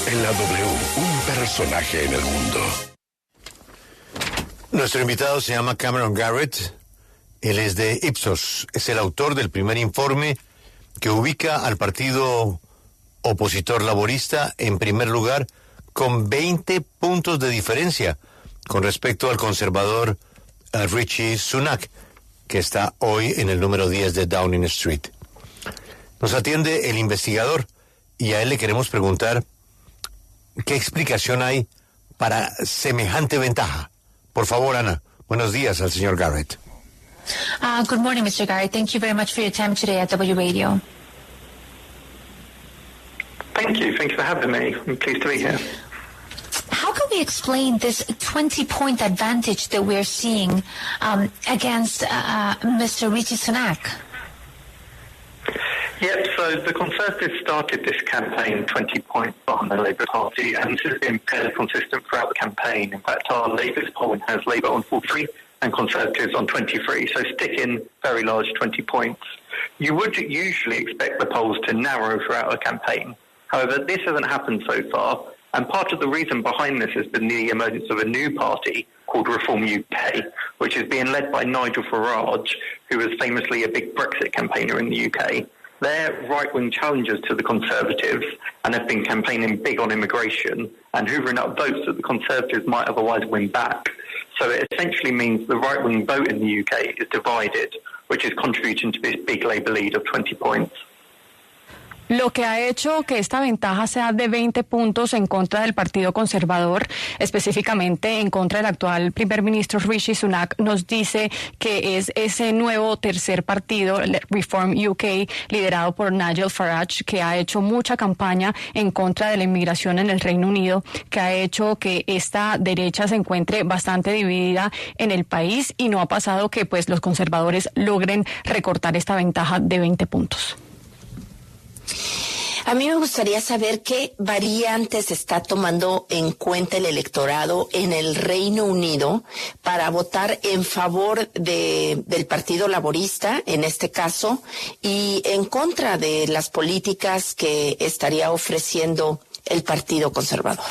En la W, un personaje en el mundo. Nuestro invitado se llama Cameron Garrett. Él es de Ipsos. Es el autor del primer informe que ubica al partido opositor laborista en primer lugar con 20 puntos de diferencia con respecto al conservador Rishi Sunak, que está hoy en el número 10 de Downing Street. Nos atiende el investigador y a él le queremos preguntar qué explicación hay para semejante ventaja. Por favor, Ana, buenos días al señor Garrett. Good morning, Mr. Garrett. Thank you very much for your time today at W Radio. Thank you. Thank you for having me. I'm pleased to be here. How can we explain this 20-point advantage that we're seeing against Mr. Rishi Sunak? Yep, so the Conservatives started this campaign 20 points behind the Labour Party, and this has been fairly consistent throughout the campaign. In fact, our latest polling has Labour on 43 and Conservatives on 23, so sticking very large 20 points. You would usually expect the polls to narrow throughout a campaign. However, this hasn't happened so far, and part of the reason behind this has been the emergence of a new party called Reform UK, which is being led by Nigel Farage, who was famously a big Brexit campaigner in the UK. They're right-wing challengers to the Conservatives and have been campaigning big on immigration and hoovering up votes that the Conservatives might otherwise win back. So it essentially means the right-wing vote in the UK is divided, which is contributing to this big Labour lead of 20 points. Lo que ha hecho que esta ventaja sea de 20 puntos en contra del Partido Conservador, específicamente en contra del actual primer ministro Rishi Sunak, nos dice que es ese nuevo tercer partido, Reform UK, liderado por Nigel Farage, que ha hecho mucha campaña en contra de la inmigración en el Reino Unido, que ha hecho que esta derecha se encuentre bastante dividida en el país, y no ha pasado que pues los conservadores logren recortar esta ventaja de 20 puntos. A mí me gustaría saber qué variantes está tomando en cuenta el electorado en el Reino Unido para votar en favor del Partido Laborista, en este caso, y en contra de las políticas que estaría ofreciendo el Partido Conservador.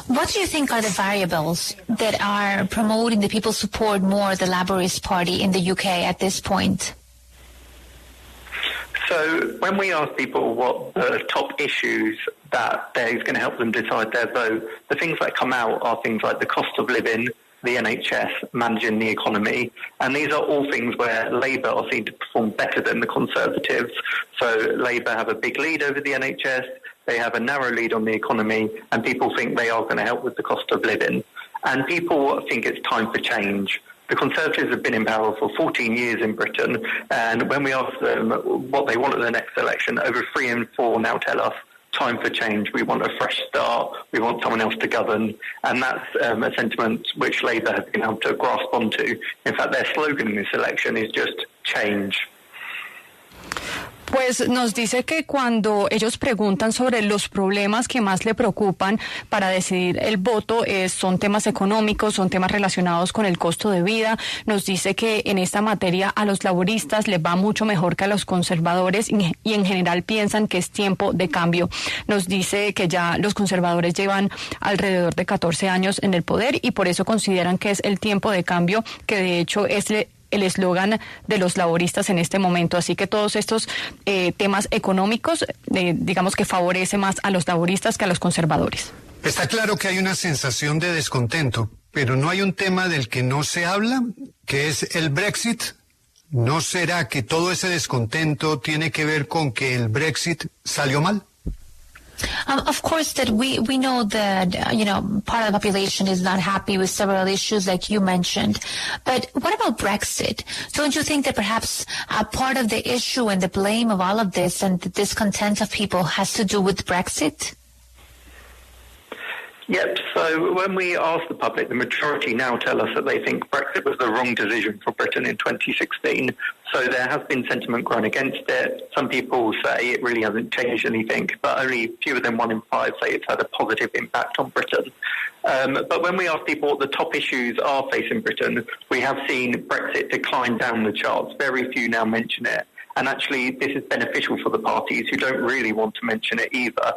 What do you think are the variables that are promoting the people support more the Labourist Party in the UK at this point? So when we ask people what the top issues that is going to help them decide their vote, the things that come out are things like the cost of living, the NHS, managing the economy, and these are all things where Labour are seen to perform better than the Conservatives. So Labour have a big lead over the NHS, they have a narrow lead on the economy, and people think they are going to help with the cost of living. And people think it's time for change. The Conservatives have been in power for 14 years in Britain, and when we ask them what they want at the next election, over 3 in 4 now tell us, time for change, we want a fresh start, we want someone else to govern, and that's a sentiment which Labour has been able to grasp onto. In fact, their slogan in this election is just change. Pues nos dice que cuando ellos preguntan sobre los problemas que más le preocupan para decidir el voto, son temas económicos, son temas relacionados con el costo de vida. Nos dice que en esta materia a los laboristas les va mucho mejor que a los conservadores y en general piensan que es tiempo de cambio. Nos dice que ya los conservadores llevan alrededor de 14 años en el poder y por eso consideran que es el tiempo de cambio, que de hecho es el eslogan de los laboristas en este momento. Así que todos estos temas económicos, digamos que favorece más a los laboristas que a los conservadores. Está claro que hay una sensación de descontento, pero no hay un tema del que no se habla, que es el Brexit. ¿No será que todo ese descontento tiene que ver con que el Brexit salió mal? Of course, that we know that, part of the population is not happy with several issues like you mentioned. But what about Brexit? Don't you think that perhaps part of the issue and the blame of all of this and the discontent of people has to do with Brexit? Yep, so when we ask the public, the majority now tell us that they think Brexit was the wrong decision for Britain in 2016. So there has been sentiment grown against it. Some people say it really hasn't changed anything, but only fewer than 1 in 5 say it's had a positive impact on Britain. But when we ask people what the top issues are facing Britain, we have seen Brexit decline down the charts. Very few now mention it. And actually, this is beneficial for the parties who don't really want to mention it either.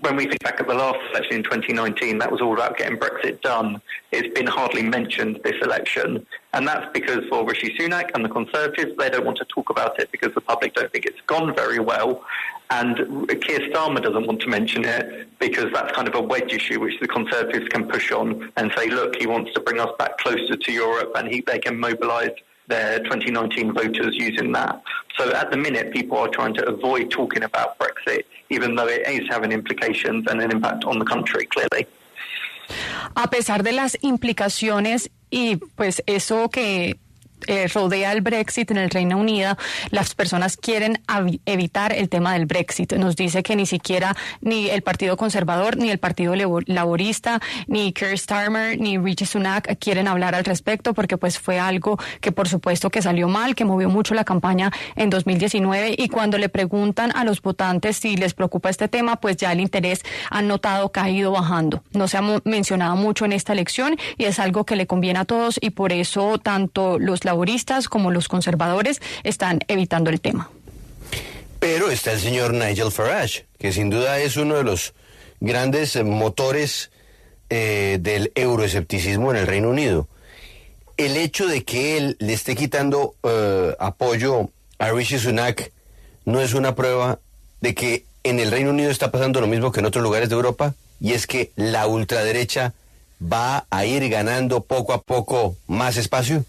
When when we think back at the last election in 2019, that was all about getting Brexit done. It's been hardly mentioned this election. And that's because for Rishi Sunak and the Conservatives, they don't want to talk about it because the public don't think it's gone very well. And Keir Starmer doesn't want to mention it because that's kind of a wedge issue which the Conservatives can push on and say, look, he wants to bring us back closer to Europe, and they can mobilise their 2019 voters using that. So at the minute, people are trying to avoid talking about Brexit, even though it is having implications and an impact on the country, clearly. A pesar de las implicaciones y pues eso que rodea el Brexit en el Reino Unido, las personas quieren evitar el tema del Brexit. Nos dice que ni siquiera ni el Partido Conservador, ni el Partido Laborista, ni Keir Starmer, ni Rishi Sunak quieren hablar al respecto porque pues fue algo que por supuesto que salió mal, que movió mucho la campaña en 2019, y cuando le preguntan a los votantes si les preocupa este tema, pues ya el interés han notado que ha ido bajando. No se ha mencionado mucho en esta elección y es algo que le conviene a todos, y por eso tanto los laboristas como los conservadores están evitando el tema. Pero está el señor Nigel Farage, que sin duda es uno de los grandes motores del euroescepticismo en el Reino Unido. El hecho de que él le esté quitando apoyo a Rishi Sunak no es una prueba de que en el Reino Unido está pasando lo mismo que en otros lugares de Europa, y es que la ultraderecha va a ir ganando poco a poco más espacio.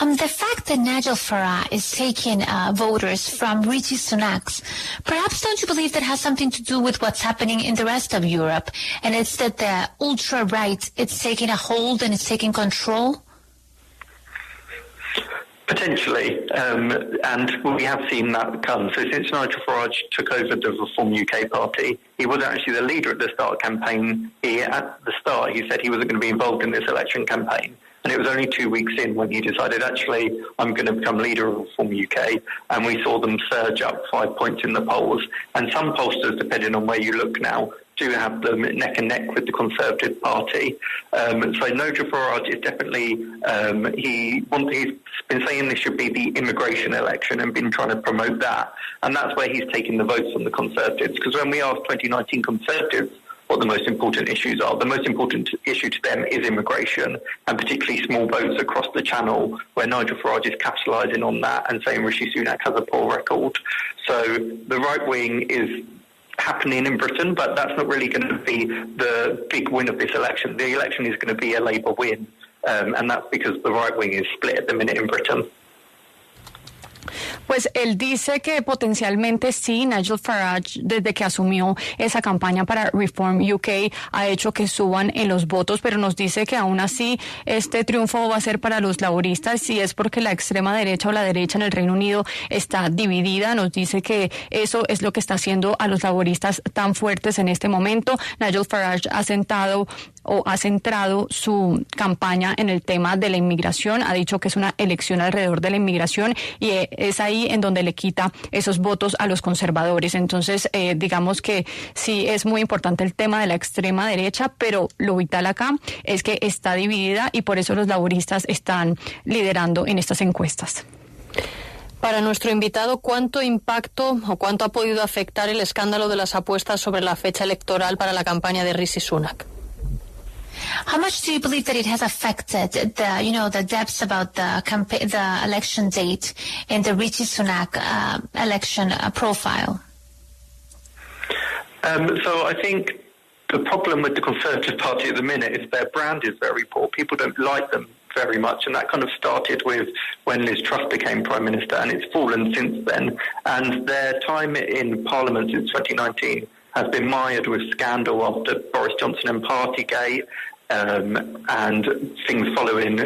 The fact that Nigel Farage is taking voters from Rishi Sunak's, perhaps don't you believe that has something to do with what's happening in the rest of Europe? And it's that the ultra-right, it's taking a hold and it's taking control? Potentially, and we have seen that come. So since Nigel Farage took over the Reform UK party, he wasn't actually the leader at the start of the campaign. At the start, he said he wasn't going to be involved in this election campaign. And it was only 2 weeks in when he decided, actually, I'm going to become leader of Reform UK. And we saw them surge up 5 points in the polls. And some pollsters, depending on where you look now, do have them neck and neck with the Conservative Party. So Nigel Farage is definitely, he's been saying this should be the immigration election and been trying to promote that. And that's where he's taking the votes from the Conservatives. Because when we asked 2019 Conservatives what the most important issues are, the most important issue to them is immigration, and particularly small votes across the channel, where Nigel Farage is capitalising on that and saying Rishi Sunak has a poor record. So the right wing is happening in Britain, but that's not really going to be the big win of this election. The election is going to be a Labour win, and that's because the right wing is split at the minute in Britain. Pues él dice que potencialmente sí, Nigel Farage, desde que asumió esa campaña para Reform UK, ha hecho que suban en los votos, pero nos dice que aún así este triunfo va a ser para los laboristas, y es porque la extrema derecha o la derecha en el Reino Unido está dividida. Nos dice que eso es lo que está haciendo a los laboristas tan fuertes en este momento. Nigel Farage ha centrado su campaña en el tema de la inmigración, ha dicho que es una elección alrededor de la inmigración, y es ahí en donde le quita esos votos a los conservadores. Entonces, digamos que sí es muy importante el tema de la extrema derecha, pero lo vital acá es que está dividida, y por eso los laboristas están liderando en estas encuestas. Para nuestro invitado, ¿cuánto impacto o cuánto ha podido afectar el escándalo de las apuestas sobre la fecha electoral para la campaña de Rishi Sunak? How much do you believe that it has affected the depths about the election date and the Rishi Sunak election profile? So I think the problem with the Conservative Party at the minute is their brand is very poor. People don't like them very much, and that kind of started with when Liz Truss became Prime Minister, and it's fallen since then. And their time in Parliament since 2019 has been mired with scandal after Boris Johnson and Partygate, and things following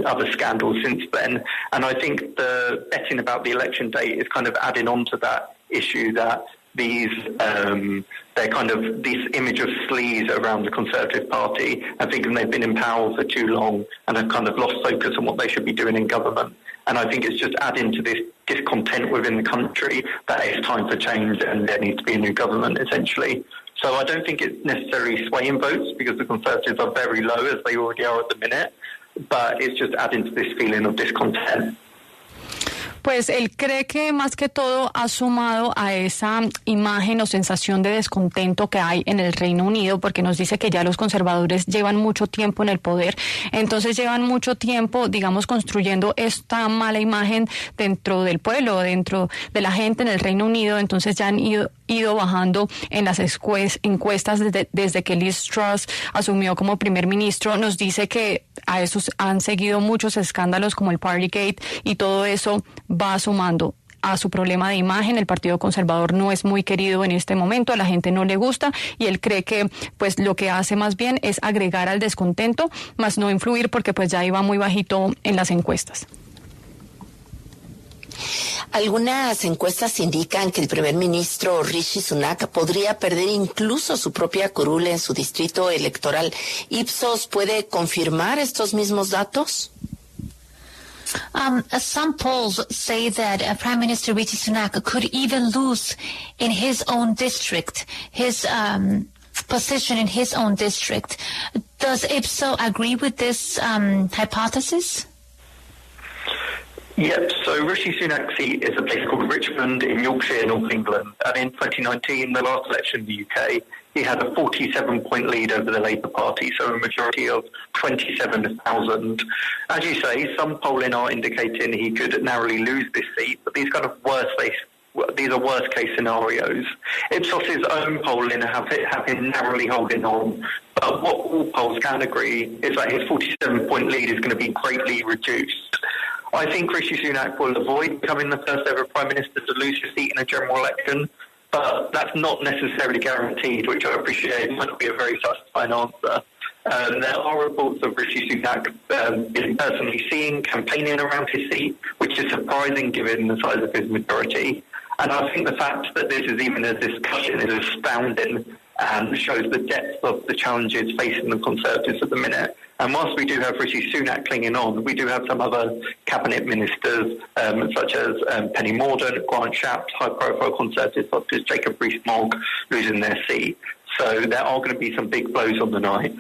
other scandals since then. And I think the betting about the election date is kind of adding on to that issue, that these they're kind of this image of sleaze around the Conservative Party, and thinking they've been in power for too long and have kind of lost focus on what they should be doing in government. And I think it's just adding to this discontent within the country that it's time for change and there needs to be a new government, essentially. So I don't think it's necessarily swaying votes, because the Conservatives are very low, as they already are at the minute, but it's just adding to this feeling of discontent. Pues él cree que más que todo ha sumado a esa imagen o sensación de descontento que hay en el Reino Unido, porque nos dice que ya los conservadores llevan mucho tiempo en el poder, entonces llevan mucho tiempo, digamos, construyendo esta mala imagen dentro del pueblo, dentro de la gente en el Reino Unido, entonces ya han ido bajando en las encuestas desde que Liz Truss asumió como primer ministro. Nos dice que a esos han seguido muchos escándalos como el Partygate y todo eso va sumando a su problema de imagen. El Partido Conservador no es muy querido en este momento, a la gente no le gusta y él cree que pues lo que hace más bien es agregar al descontento, más no influir porque pues ya iba muy bajito en las encuestas. Algunas encuestas indican que el primer ministro Rishi Sunak podría perder incluso su propia curul en su distrito electoral. ¿Ipsos puede confirmar estos mismos datos? Some polls say that Prime Minister Rishi Sunak could even lose in his own district, his position in his own district. Does Ipsos agree with this hypothesis? Yep, so Rishi Sunak's seat is a place called Richmond in Yorkshire, North England. And in 2019, the last election in the UK, he had a 47-point lead over the Labour Party, so a majority of 27,000. As you say, some polling are indicating he could narrowly lose this seat, but these are worst-case scenarios. Ipsos's own polling have him narrowly holding on, but what all polls can agree is that his 47-point lead is going to be greatly reduced. I think Rishi Sunak will avoid becoming the first ever Prime Minister to lose his seat in a general election, but that's not necessarily guaranteed, which I appreciate might not be a very satisfying answer. There are reports of Rishi Sunak being personally seen campaigning around his seat, which is surprising given the size of his majority. And I think the fact that this is even a discussion is astounding and shows the depth of the challenges facing the Conservatives at the minute. And whilst we do have Rishi Sunak clinging on, we do have some other cabinet ministers, such as Penny Mordaunt, Grant Shapps, high-profile Conservatives such as Jacob Rees-Mogg losing their seat. So there are going to be some big blows on the night.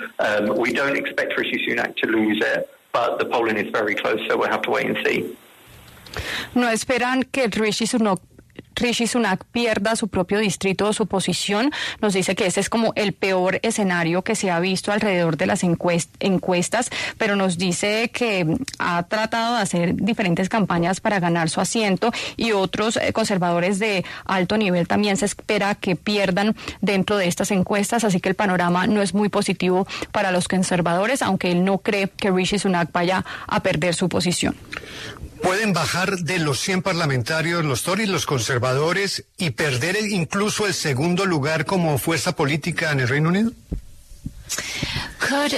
We don't expect Rishi Sunak to lose it, but the polling is very close, so we'll have to wait and see. No esperan que Rishi Sunak pierda su propio distrito o su posición. Nos dice que ese es como el peor escenario que se ha visto alrededor de las encuestas, pero nos dice que ha tratado de hacer diferentes campañas para ganar su asiento y otros conservadores de alto nivel también se espera que pierdan dentro de estas encuestas, así que el panorama no es muy positivo para los conservadores, aunque él no cree que Rishi Sunak vaya a perder su posición. ¿Pueden bajar de los 100 parlamentarios los Tories, los conservadores, y perder incluso el segundo lugar como fuerza política en el Reino Unido? Could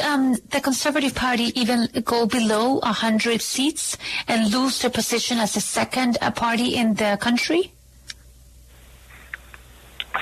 the Conservative Party even go below 100 seats and lose their position as the second party in the country?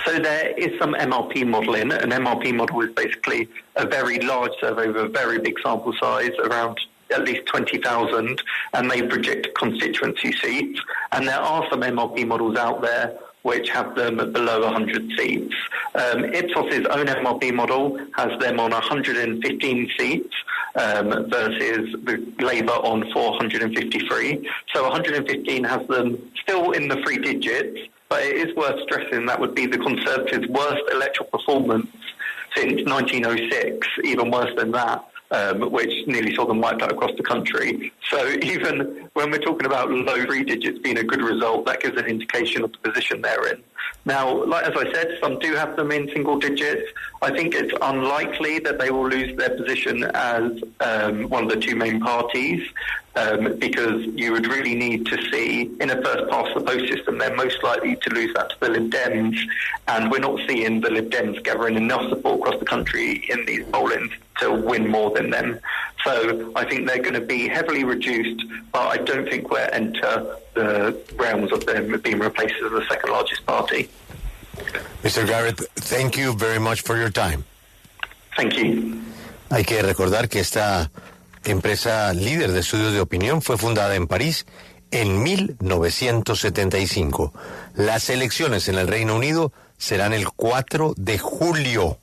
So there is some MRP modelling. An MRP model is basically a very large survey with a very big sample size, around at least 20,000, and they predict constituency seats. And there are some MRP models out there which have them below 100 seats. Ipsos's own MRP model has them on 115 seats versus the Labour on 453. So 115 has them still in the three digits, but it is worth stressing that would be the Conservatives' worst electoral performance since 1906, even worse than that. Which nearly saw them wiped out across the country. So even when we're talking about low three digits being a good result, that gives an indication of the position they're in. Now, as I said, some do have them in single digits. I think it's unlikely that they will lose their position as one of the two main parties because you would really need to see, in a first-past-the-post system, they're most likely to lose that to the Lib Dems, and we're not seeing the Lib Dems gathering enough support across the country in these pollings to win more than them. So I think they're going to be heavily reduced, but I don't think we'll enter the realms of them being replaced as the second largest party. Mr. Garrett, thank you very much for your time. Thank you. Hay que recordar que esta empresa líder de estudios de opinión fue fundada en París en 1975. Las elecciones en el Reino Unido serán el 4 de julio.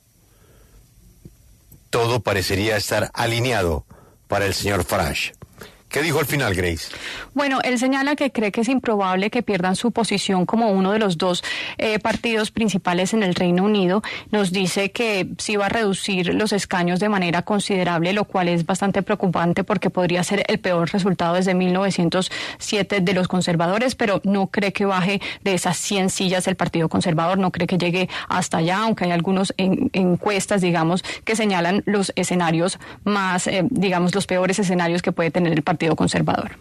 Todo parecería estar alineado para el señor Farage, ¿Qué dijo al final, Grace? Bueno, él señala que cree que es improbable que pierdan su posición como uno de los dos partidos principales en el Reino Unido. Nos dice que sí va a reducir los escaños de manera considerable, lo cual es bastante preocupante porque podría ser el peor resultado desde 1907 de los conservadores, pero no cree que baje de esas 100 sillas el Partido Conservador, no cree que llegue hasta allá, aunque hay algunos encuestas, digamos, que señalan los escenarios más, digamos, los peores escenarios que puede tener el Partido Conservador.